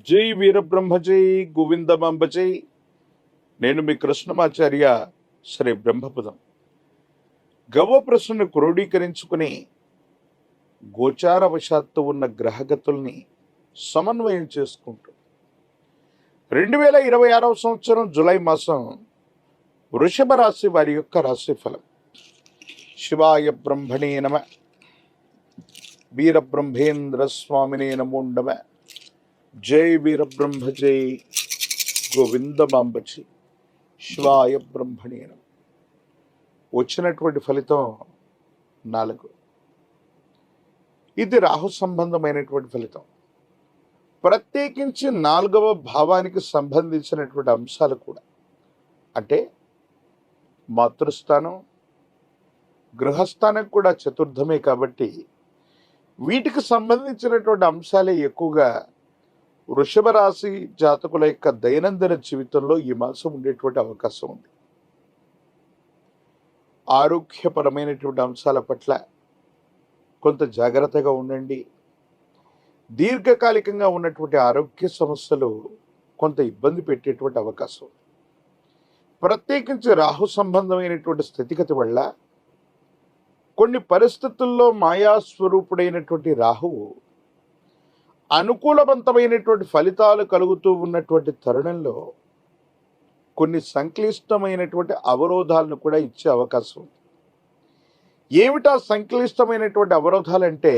జై వీరబ్రహ్మ జై గోవిందమాంబ జై. నేను మీ కృష్ణమాచార్య శ్రీ బ్రహ్మపదం. గవ్వ ప్రశ్నను క్రోడీకరించుకుని గోచారవశాత్తు ఉన్న గ్రహగతుల్ని సమన్వయం చేసుకుంటూ 2026 సంవత్సరం జూలై మాసం వృషభ రాశి వారి యొక్క రాశిఫలం. శివాయ బ్రహ్మణే నమ, వీరబ్రహ్మేంద్ర స్వామినే నమో నమ. జై వీరబ్రహ్మ జై గోవిందమాంబచి. శివాయ బ్రహ్మణే నమ. వచ్చినటువంటి ఫలితం 4. ఇది రాహు సంబంధమైనటువంటి ఫలితం. ప్రత్యేకించి 4వ భావానికి సంబంధించినటువంటి అంశాలు కూడా, అంటే మాతృస్థానం, గృహస్థానం కూడా చతుర్థమే కాబట్టి వీటికి సంబంధించినటువంటి అంశాలే ఎక్కువగా వృషభ రాశి జాతకుల యొక్క దైనందిన జీవితంలో ఈ మాసం ఉండేటువంటి అవకాశం ఉంది. ఆరోగ్యపరమైనటువంటి అంశాల పట్ల కొంత జాగ్రత్తగా ఉండండి. దీర్ఘకాలికంగా ఉన్నటువంటి ఆరోగ్య సమస్యలు కొంత ఇబ్బంది పెట్టేటువంటి అవకాశం. ప్రత్యేకించి రాహు సంబంధమైనటువంటి స్థితిగతి వల్ల కొన్ని పరిస్థితుల్లో మాయాస్వరూపుడైనటువంటి రాహువు అనుకూలవంతమైనటువంటి ఫలితాలు కలుగుతూ ఉన్నటువంటి తరుణంలో కొన్ని సంక్లిష్టమైనటువంటి అవరోధాలను కూడా ఇచ్చే అవకాశం ఉంది. ఏమిటా సంక్లిష్టమైనటువంటి అవరోధాలంటే,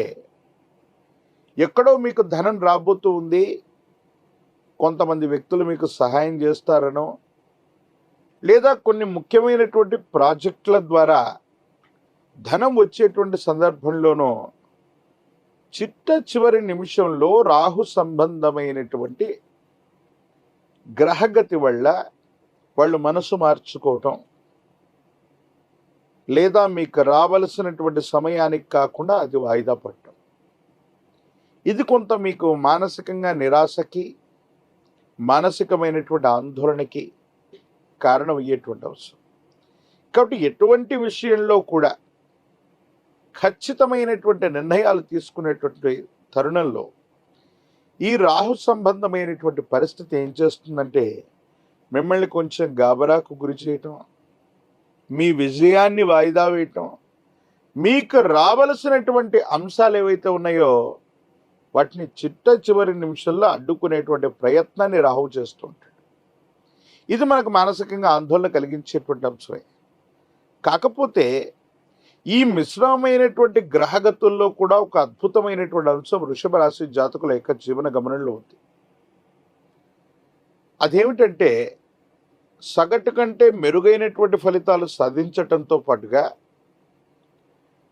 ఎక్కడో మీకు ధనం రాబోతూ ఉంది, కొంతమంది వ్యక్తులు మీకు సహాయం చేస్తారనో, లేదా కొన్ని ముఖ్యమైనటువంటి ప్రాజెక్టుల ద్వారా ధనం వచ్చేటువంటి సందర్భంలోనో చిట్ట చివరి నిమిషంలో రాహు సంబంధమైనటువంటి గ్రహగతి వల్ల వాళ్ళు మనసు మార్చుకోవటం, లేదా మీకు రావలసినటువంటి సమయానికి కాకుండా అది వాయిదా పడటం, ఇది కొంత మీకు మానసికంగా నిరాశకి, మానసికమైనటువంటి ఆందోళనకి కారణమయ్యేటువంటి అవసరం. కాబట్టి ఎటువంటి విషయంలో కూడా ఖచ్చితమైనటువంటి నిర్ణయాలు తీసుకునేటువంటి తరుణంలో ఈ రాహు సంబంధమైనటువంటి పరిస్థితి ఏం చేస్తుందంటే, మిమ్మల్ని కొంచెం గాబరాకు గురి చేయటం, మీ విజయాన్ని వాయిదా వేయటం, మీకు రావలసినటువంటి అంశాలు ఏవైతే ఉన్నాయో వాటిని చిట్ట చివరి నిమిషంలో అడ్డుకునేటువంటి ప్రయత్నాన్ని రాహు చేస్తుంటాడు. ఇది మనకు మానసికంగా ఆందోళన కలిగించేటువంటి అంశమే. కాకపోతే ఈ మిశ్రమమైనటువంటి గ్రహగతుల్లో కూడా ఒక అద్భుతమైనటువంటి అంశం వృషభ రాశి జాతకుల యొక్క జీవన గమనంలో ఉంది. అదేమిటంటే, సగటు కంటే మెరుగైనటువంటి ఫలితాలు సాధించటంతో పాటుగా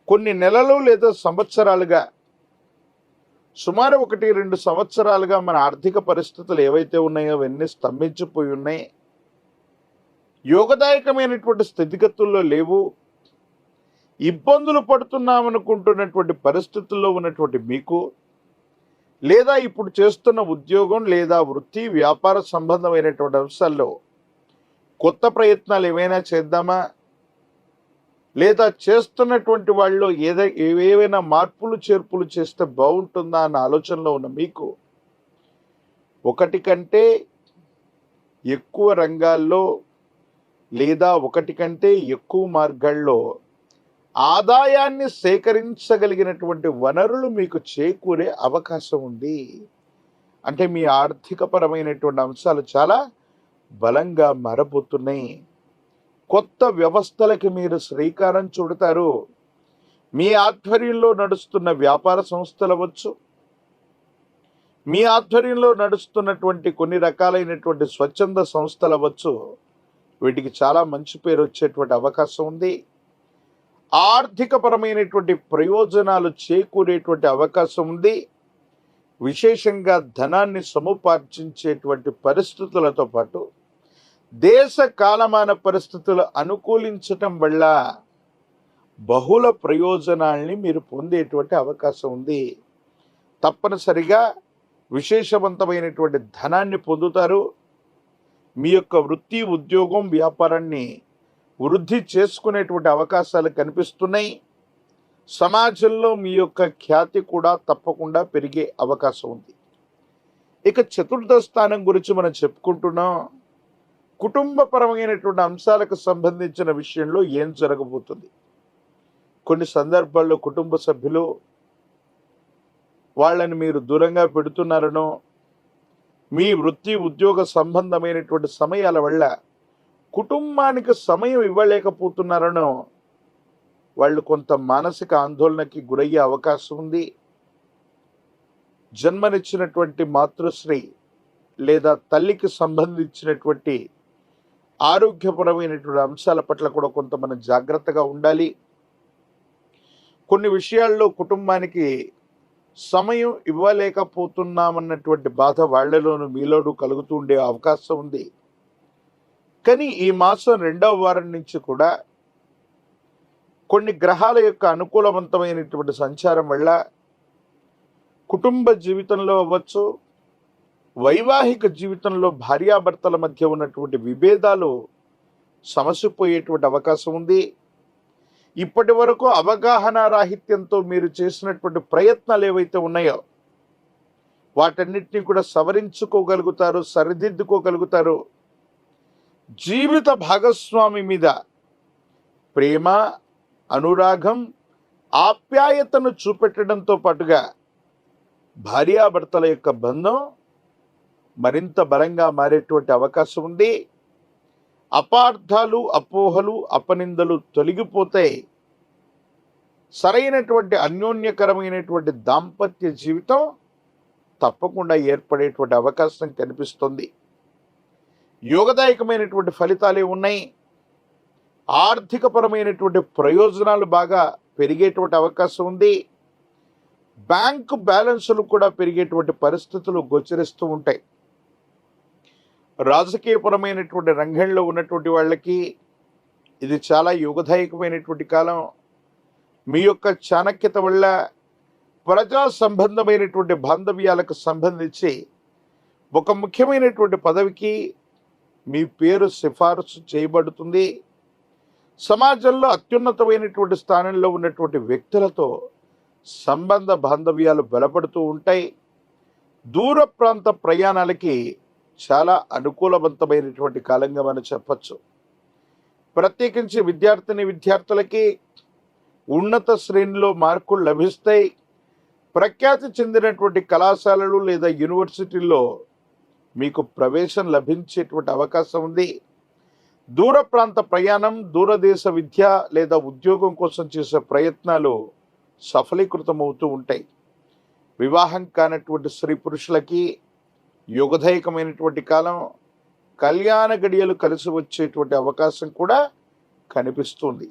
కొన్ని నెలలు లేదా సంవత్సరాలుగా, సుమారు 1-2 సంవత్సరాలుగా మన ఆర్థిక పరిస్థితులు ఏవైతే ఉన్నాయో అవన్నీ స్తంభించిపోయి ఉన్నాయి. యోగదాయకమైనటువంటి స్థితిగతుల్లో లేవు. ఇబ్బందులు పడుతున్నామనుకుంటున్నటువంటి పరిస్థితుల్లో ఉన్నటువంటి మీకు, లేదా ఇప్పుడు చేస్తున్న ఉద్యోగం లేదా వృత్తి వ్యాపార సంబంధమైనటువంటి అంశాల్లో కొత్త ప్రయత్నాలు ఏవైనా చేద్దామా, లేదా చేస్తున్నటువంటి వాళ్ళు ఏవైనా మార్పులు చేర్పులు చేస్తే బాగుంటుందా అన్న ఆలోచనలో ఉన్న మీకు, ఒకటి కంటే ఎక్కువ రంగాల్లో లేదా ఒకటి కంటే ఎక్కువ మార్గాల్లో ఆదాయాన్ని సేకరించగలిగినటువంటి వనరులు మీకు చేకూరే అవకాశం ఉంది. అంటే మీ ఆర్థికపరమైనటువంటి అంశాలు చాలా బలంగా మారబోతున్నాయి. కొత్త వ్యవస్థలకి మీరు శ్రీకారం చుడతారు. మీ ఆధ్వర్యంలో నడుస్తున్న వ్యాపార సంస్థలు అవ్వచ్చు, మీ ఆధ్వర్యంలో నడుస్తున్నటువంటి కొన్ని రకాలైనటువంటి స్వచ్ఛంద సంస్థలు అవ్వచ్చు, వీటికి చాలా మంచి పేరు వచ్చేటువంటి అవకాశం ఉంది. ఆర్థికపరమైనటువంటి ప్రయోజనాలు చేకూరేటువంటి అవకాశం ఉంది. విశేషంగా ధనాన్ని సముపార్జించేటువంటి పరిస్థితులతో పాటు దేశ కాలమాన పరిస్థితులు అనుకూలించటం వల్ల బహుళ ప్రయోజనాల్ని మీరు పొందేటువంటి అవకాశం ఉంది. తప్పనిసరిగా విశేషవంతమైనటువంటి ధనాన్ని పొందుతారు. మీ యొక్క వృత్తి ఉద్యోగం వ్యాపారాన్ని వృద్ధి చేసుకునేటువంటి అవకాశాలు కనిపిస్తున్నాయి. సమాజంలో మీ యొక్క ఖ్యాతి కూడా తప్పకుండా పెరిగే అవకాశం ఉంది. ఇక చతుర్థ స్థానం గురించి మనం చెప్పుకుంటున్నాం. కుటుంబపరమైనటువంటి అంశాలకు సంబంధించిన విషయంలో ఏం జరగబోతుంది? కొన్ని సందర్భాల్లో కుటుంబ సభ్యులు వాళ్ళని మీరు దూరంగా పెడుతున్నారనో, మీ వృత్తి ఉద్యోగ సంబంధమైనటువంటి సమయాల వల్ల కుటుంబానికి సమయం ఇవ్వలేకపోతున్నారనో వాళ్ళు కొంత మానసిక ఆందోళనకి గురయ్యే అవకాశం ఉంది. జన్మనిచ్చినటువంటి మాతృశ్రీ లేదా తల్లికి సంబంధించినటువంటి ఆరోగ్యపరమైనటువంటి అంశాల పట్ల కూడా కొంత మనం జాగ్రత్తగా ఉండాలి. కొన్ని విషయాల్లో కుటుంబానికి సమయం ఇవ్వలేకపోతున్నామన్నటువంటి బాధ వాళ్ళలోనూ మీలోనూ కలుగుతూ ఉండే అవకాశం ఉంది. కానీ ఈ మాసం 2వ వారం నుంచి కూడా కొన్ని గ్రహాల యొక్క అనుకూలవంతమైనటువంటి సంచారం వల్ల కుటుంబ జీవితంలో అవ్వచ్చు, వైవాహిక జీవితంలో భార్యాభర్తల మధ్య ఉన్నటువంటి విభేదాలు సమసిపోయేటువంటి అవకాశం ఉంది. ఇప్పటి వరకు అవగాహన రాహిత్యంతో మీరు చేసినటువంటి ప్రయత్నాలు ఏవైతే ఉన్నాయో వాటన్నిటిని కూడా సవరించుకోగలుగుతారు, సరిదిద్దుకోగలుగుతారు. జీవిత భాగస్వామి మీద ప్రేమ, అనురాగం, ఆప్యాయతను చూపెట్టడంతో పాటుగా భార్యాభర్తల యొక్క బంధం మరింత బలంగా మారేటువంటి అవకాశం ఉంది. అపార్థాలు, అపోహలు, అపనిందలు తొలగిపోతాయి. సరైనటువంటి అన్యోన్యకరమైనటువంటి దాంపత్య జీవితం తప్పకుండా ఏర్పడేటువంటి అవకాశం కనిపిస్తుంది. యోగదాయకమైనటువంటి ఫలితాలే ఉన్నాయి. ఆర్థికపరమైనటువంటి ప్రయోజనాలు బాగా పెరిగేటువంటి అవకాశం ఉంది. బ్యాంకు బ్యాలెన్సులు కూడా పెరిగేటువంటి పరిస్థితులు గోచరిస్తూ ఉంటాయి. రాజకీయపరమైనటువంటి రంగంలో ఉన్నటువంటి వాళ్ళకి ఇది చాలా యోగదాయకమైనటువంటి కాలం. మీ యొక్క చాణక్యత వల్ల ప్రజా సంబంధమైనటువంటి బాంధవ్యాలకు సంబంధించి ఒక ముఖ్యమైనటువంటి పదవికి మీ పేరు సిఫారసు చేయబడుతుంది. సమాజంలో అత్యున్నతమైనటువంటి స్థానంలో ఉన్నటువంటి వ్యక్తులతో సంబంధ బాంధవ్యాలు బలపడుతూ ఉంటాయి. దూర ప్రాంత ప్రయాణాలకి చాలా అనుకూలవంతమైనటువంటి కాలంగా మనం చెప్పచ్చు. ప్రత్యేకించి విద్యార్థులకి ఉన్నత శ్రేణిలో మార్కులు లభిస్తాయి. ప్రఖ్యాతి చెందినటువంటి కళాశాలలు లేదా యూనివర్సిటీల్లో మీకు ప్రవేశం లభించేటువంటి అవకాశం ఉంది. దూర ప్రాంత ప్రయాణం, దూరదేశ విద్య లేదా ఉద్యోగం కోసం చేసే ప్రయత్నాలు సఫలీకృతమవుతూ ఉంటాయి. వివాహం కానటువంటి స్త్రీ పురుషులకి యోగదాయకమైనటువంటి కాలం. కళ్యాణ గడియలు కలిసి వచ్చేటువంటి అవకాశం కూడా కనిపిస్తుంది.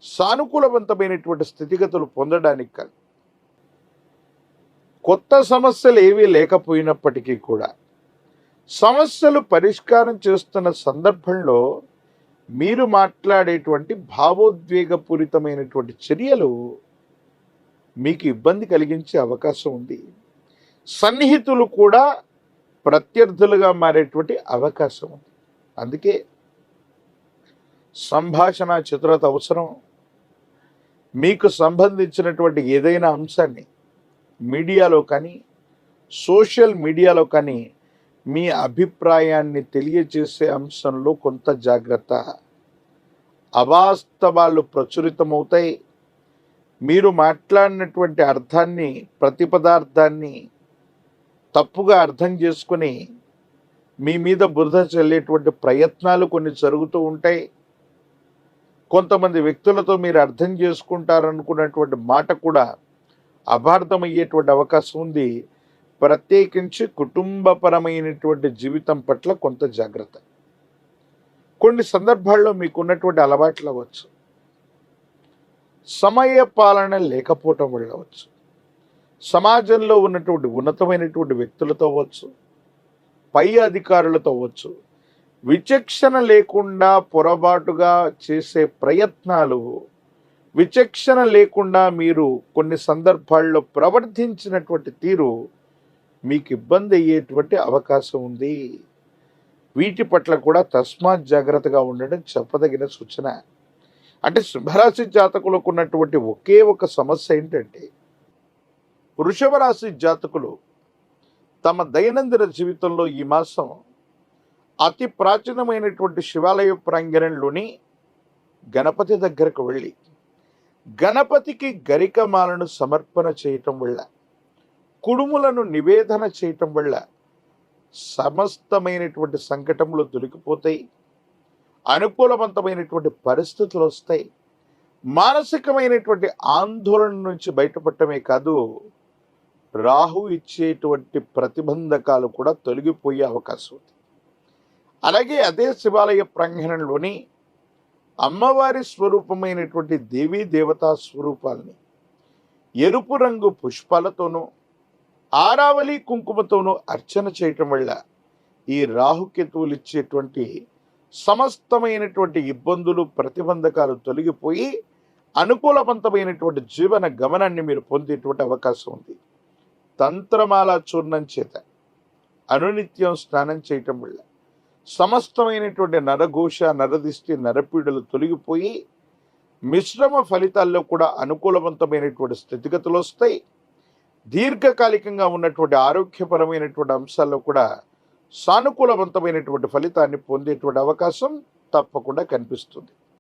సానుకూలవంతమైనటువంటి స్థితిగతులు పొందడానికి కాదు, కొత్త సమస్యలు ఏవీ లేకపోయినప్పటికీ కూడా సమస్యలు పరిష్కారం చేస్తున్న సందర్భంలో మీరు మాట్లాడేటువంటి భావోద్వేగపూరితమైనటువంటి చర్యలు మీకు ఇబ్బంది కలిగించే అవకాశం ఉంది. సన్నిహితులు కూడా ప్రత్యర్థులుగా మారేటువంటి అవకాశం ఉంది. అందుకే సంభాషణ చతురత అవసరం. మీకు సంబంధించినటువంటి ఏదైనా అంశాన్ని మీడియాలో కానీ సోషల్ మీడియాలో కానీ మీ అభిప్రాయాన్ని తెలియజేసే అంశంలో కొంత జాగ్రత్త. అవాస్తవాలు ప్రచురితమవుతాయి. మీరు మాట్లాడినటువంటి అర్థాన్ని, ప్రతిపదార్థాన్ని తప్పుగా అర్థం చేసుకుని మీ మీద బురద చల్లేటువంటి ప్రయత్నాలు కొన్ని జరుగుతూ ఉంటాయి. కొంతమంది వ్యక్తులతో మీరు అర్థం చేసుకుంటారనుకున్నటువంటి మాట కూడా అపార్థమయ్యేటువంటి అవకాశం ఉంది. ప్రత్యేకించి కుటుంబపరమైనటువంటి జీవితం పట్ల కొంత జాగ్రత్త. కొన్ని సందర్భాల్లో మీకున్నటువంటి అలవాట్లు అవ్వచ్చు, సమయ పాలన లేకపోవటం వల్ల అవ్వచ్చు, సమాజంలో ఉన్నటువంటి ఉన్నతమైనటువంటి వ్యక్తులతో అవ్వచ్చు, పై అధికారులతో అవ్వచ్చు, విచక్షణ లేకుండా పొరపాటుగా చేసే ప్రయత్నాలు, విచక్షణ లేకుండా మీరు కొన్ని సందర్భాల్లో ప్రవర్తించినటువంటి తీరు మీకు ఇబ్బంది అయ్యేటువంటి అవకాశం ఉంది. వీటి పట్ల కూడా తస్మాత్ జాగ్రత్తగా ఉండడం చెప్పదగిన సూచన. అంటే సింహరాశి జాతకులకు ఉన్నటువంటి ఒకే ఒక సమస్య ఏంటంటే, వృషభ రాశి జాతకులు తమ దైనందిన జీవితంలో ఈ మాసం అతి ప్రాచీనమైనటువంటి శివాలయ ప్రాంగణంలోని గణపతి దగ్గరకు వెళ్ళి గణపతికి గరికమాలను సమర్పణ చేయటం వల్ల, కుడుములను నివేదన చేయటం వల్ల సమస్తమైనటువంటి సంకటములు దొరికిపోతాయి, అనుకూలవంతమైనటువంటి పరిస్థితులు వస్తాయి. మానసికమైనటువంటి ఆందోళన నుంచి బయటపడటమే కాదు, రాహు ఇచ్చేటువంటి ప్రతిబంధకాలు కూడా తొలగిపోయే అవకాశం ఉంది. అలాగే అదే శివాలయ ప్రాంగణంలోని అమ్మవారి స్వరూపమైనటువంటి దేవీ దేవతా స్వరూపాలని ఎరుపు రంగు పుష్పాలతోనూ ఆరావళి కుంకుమతోనూ అర్చన చేయటం వల్ల ఈ రాహుకేతువులు ఇచ్చేటువంటి సమస్తమైనటువంటి ఇబ్బందులు, ప్రతిబంధకాలు తొలగిపోయి అనుకూలవంతమైనటువంటి జీవన గమనాన్ని మీరు పొందేటువంటి అవకాశం ఉంది. తంత్రమాల చూర్ణం చేత అనునిత్యం స్నానం చేయటం వల్ల సమస్తమైనటువంటి నరఘోష, నరదిష్టి, నరపీడలు తొలగిపోయి మిశ్రమ ఫలితాల్లో కూడా అనుకూలవంతమైనటువంటి స్థితిగతులు వస్తాయి. దీర్ఘకాలికంగా ఉన్నటువంటి ఆరోగ్యపరమైనటువంటి అంశాల్లో కూడా సానుకూలవంతమైనటువంటి ఫలితాన్ని పొందేటువంటి అవకాశం తప్పకుండా కనిపిస్తుంది.